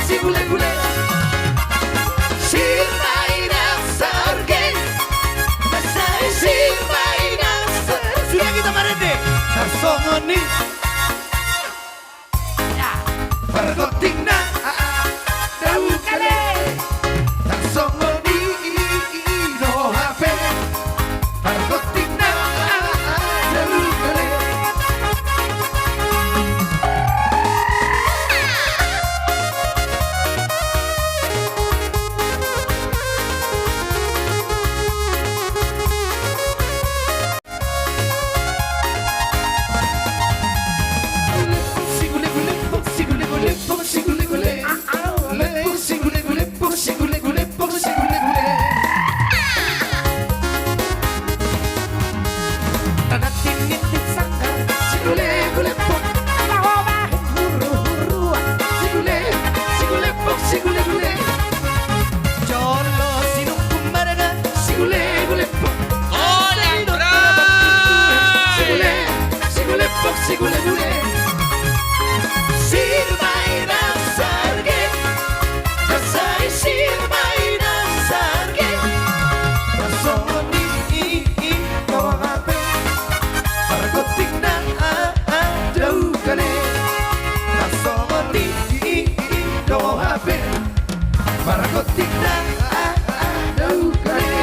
sigule-gule Sirmainang sargay Masay sirmainang sargay Sudah kita marende Tarsongoni Paragoting na Daw kale Tarsongoni no hape Paragoting na Daw kale Sigule-gule Sirmainang sargay Masay sirmainang sargay Tarsongoni no hape Paragoting na daw kale Tarsongoni no hape Paragoting na daw kale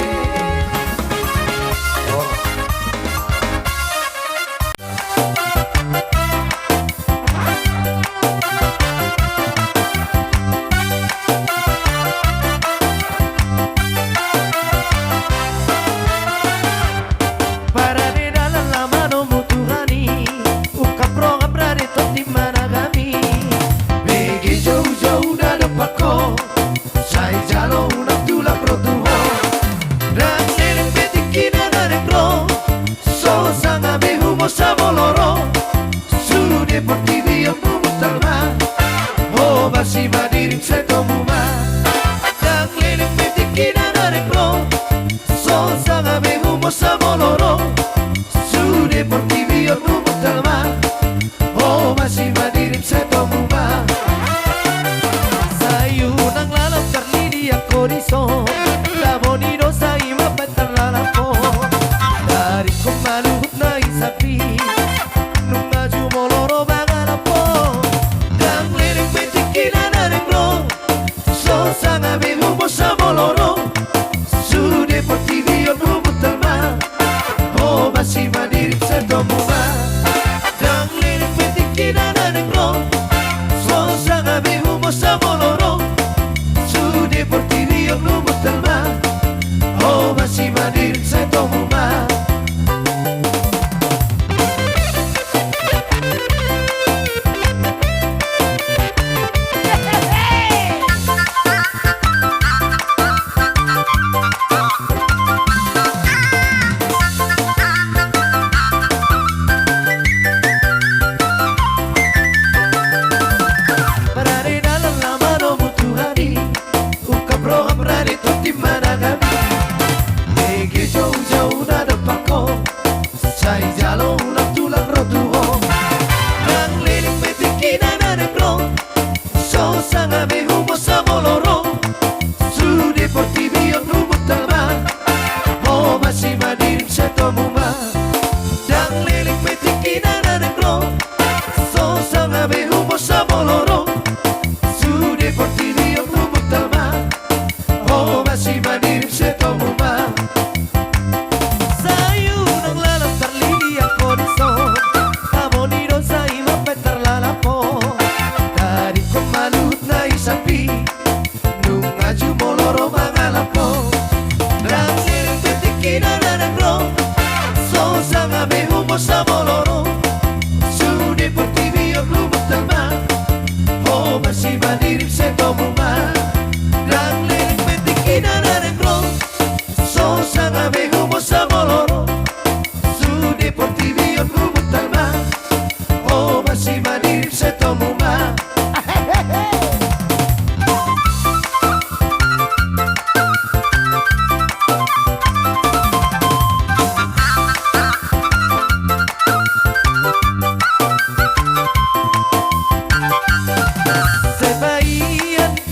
Si madirim sa tomuma Yang liling mitikinan na rekro So sa gabi humo sa moloro Su deportivo rumot talma Oh masih madirim sa tomuma Sayu nang lalam karlidi ako riso Labonido sa ima pantalala ko Dari ko maluhot na isapi Nung aju moloro bangan po Yang liling mitikinan sa gabi humo sa moloro Su deportivo rumot talma Oh masih madirim sa tomuma Dang lirik mitikinan na negro So sa gabi humo sa moloro Su deportivo rumot talma Oh masih madirim sa tomuma Sebayan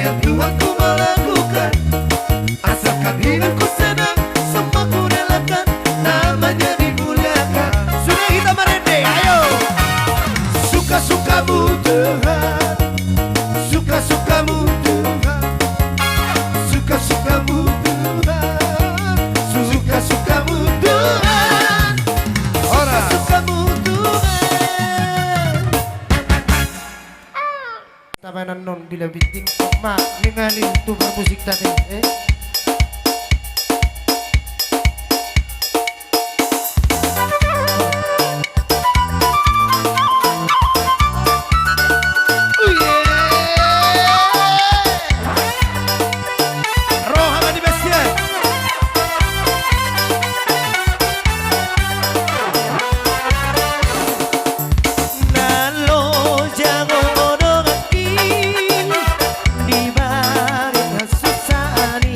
yang Tuhan ku mau lakukan. Asalkan hidupku senang, semua ku relakan, namanya dimuliakan. Sudah kita merende, ayo. Suka-sukamu Tuhan, suka-sukamu Tuhan, suka-sukamu Tuhan, suka-sukamu Tuhan, suka-sukamu Tuhan. Tabanan non bila binting mak ningali tu musik tadi Susani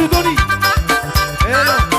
Sudoni. Hello.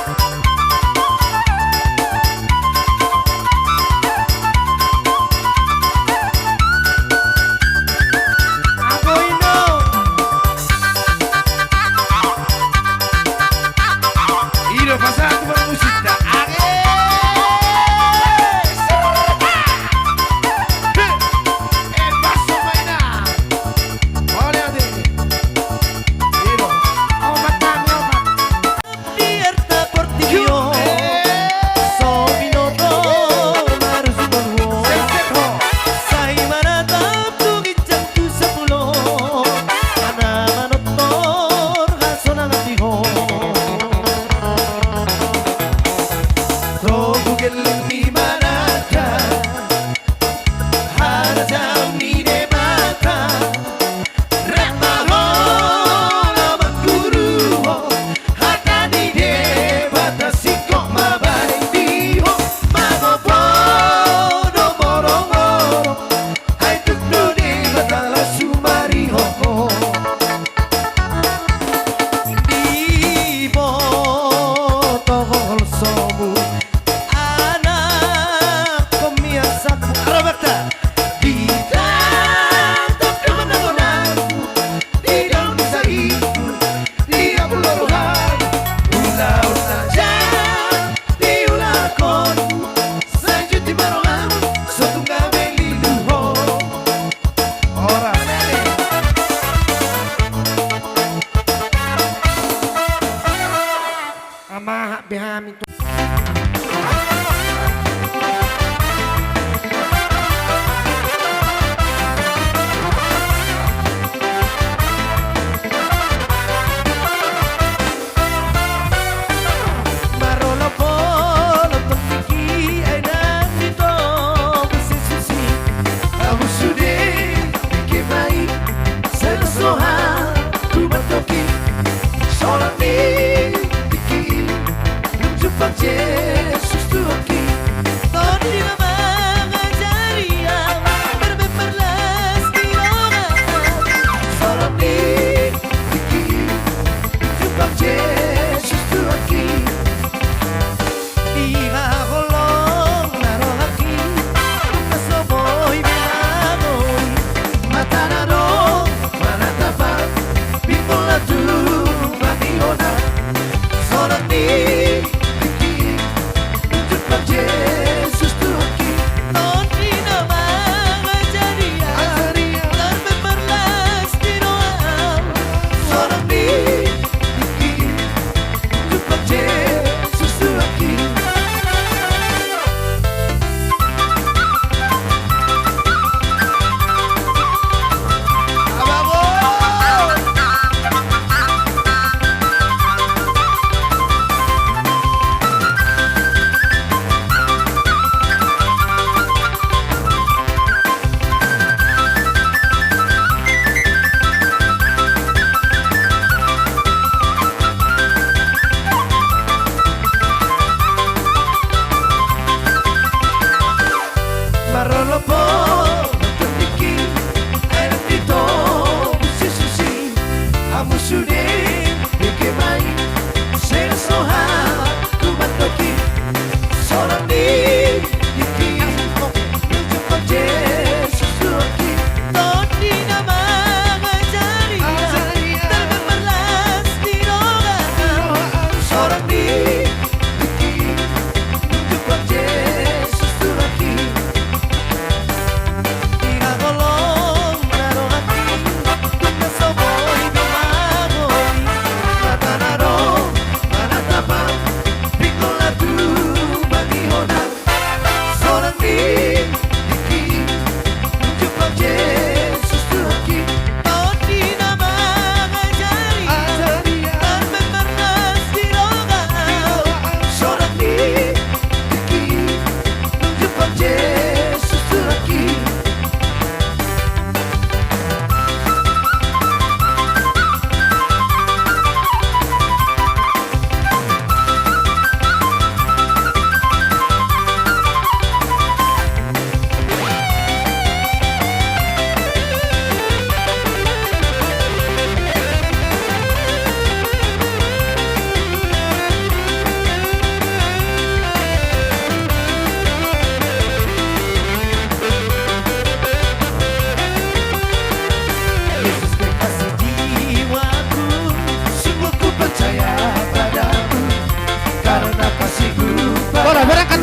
Jesus to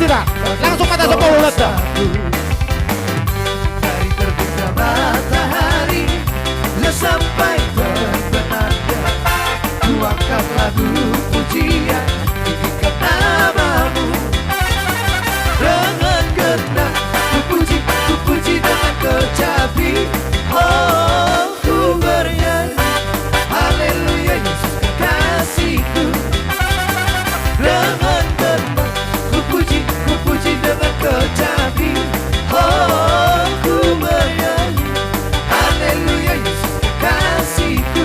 tidak? Langsung mata 10 ledak. Dari terbitnya matahari sampai terbenamnya, ku angkat lagu pujian tinggikan namamu. Dengan genang ku puji dengan kecapi. Oh, ku bernyanyi haleluya Yesus kekasihku. Dengan genang ku puji dengan kecapi. Oh, ku bernyanyi haleluya Yesus kekasihku.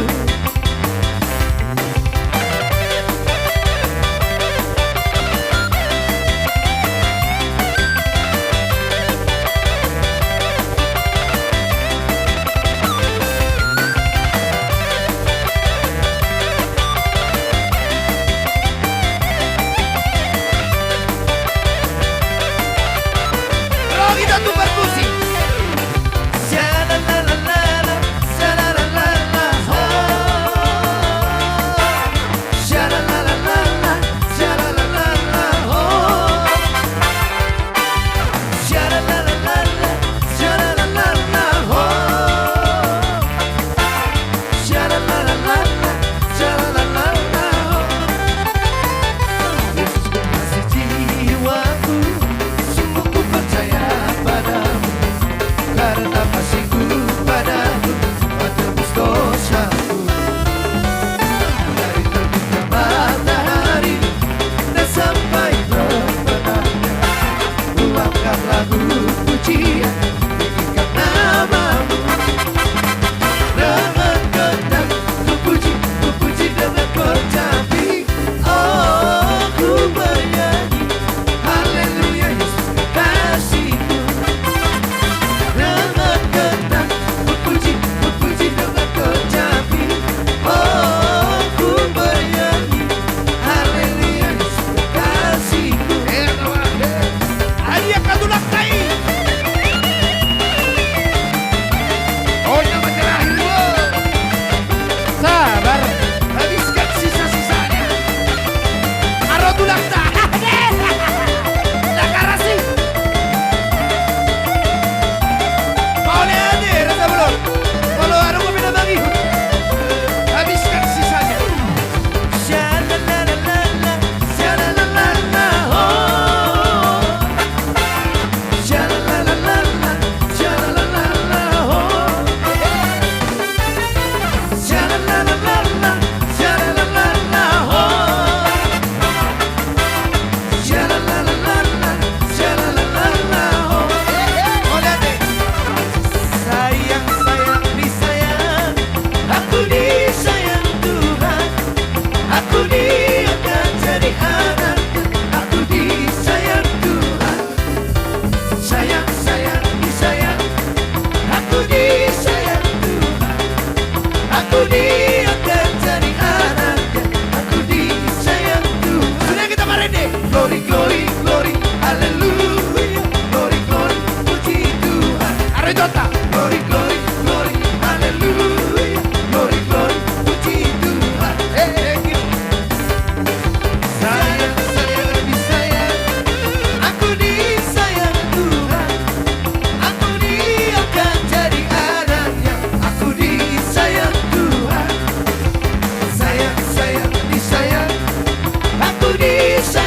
Oh, kita tuh bermusik. Sha-la-la-la-la-la, sha-la-la-la-la, oh. Sha-la-la-la-la-la, sha-la-la-la-la, oh. Sha-la-la-la-la-la, sha-la-la-la-la, oh. Sha-la-la-la-la-la, sha-la-la-la-la, oh. Yesus kekasih jiwaku, sungguh ku percaya padamu, karena kasihku padamu telah tebus dosaku. Dari terbitnya matahari dan sampai terbenamnya, ku angkat lagu pujian tinggikan namamu. Dengan genang ku puji dengan kecapi. Oh, ku bernyanyi haleluya Yesus kekasihku. Dengan genang ku puji dengan kecapi. Oh, ku bernyanyi haleluya Yesus kekasihku. Adia kadulak tai. Oh, nama terakhir lo. Sabar. Habiskan sisa-sisanya. Aro tulak ta. Lakarasi. Paule ade, rasa belum? Kalau ada mau minum lagi. Habiskan sisanya. Sha-la-la-la-la-la, sha-la-la-la-la, oh. Sha-la-la-la-la-la, sha-la-la-la-la, oh. Sha-la-la-la-la-la, sha-la-la-la-la, oh. Sha-la-la-la-la-la, sha-la-la-la-la, oh. Oleh ade. Sayang, sayang, disayang, aku disayang Tuhan. Aku akan jadi anak, aku disayang Tuhan. Sayang, sayang, disayang, aku disayang Tuhan. Aku akan jadi anak, aku disayang Tuhan. Sudah kita mari deh. Glory, glory, glory, haleluya. Glory, glory, puji Tuhan. Aro jota. Glory, glory, glory, haleluya. Glory, glory, puji Tuhan. Gitu. Sayang, sayang, disayang, aku disayang Tuhan. Aku akan jadi anaknya, aku disayang Tuhan. Sayang, sayang, disayang, aku disayang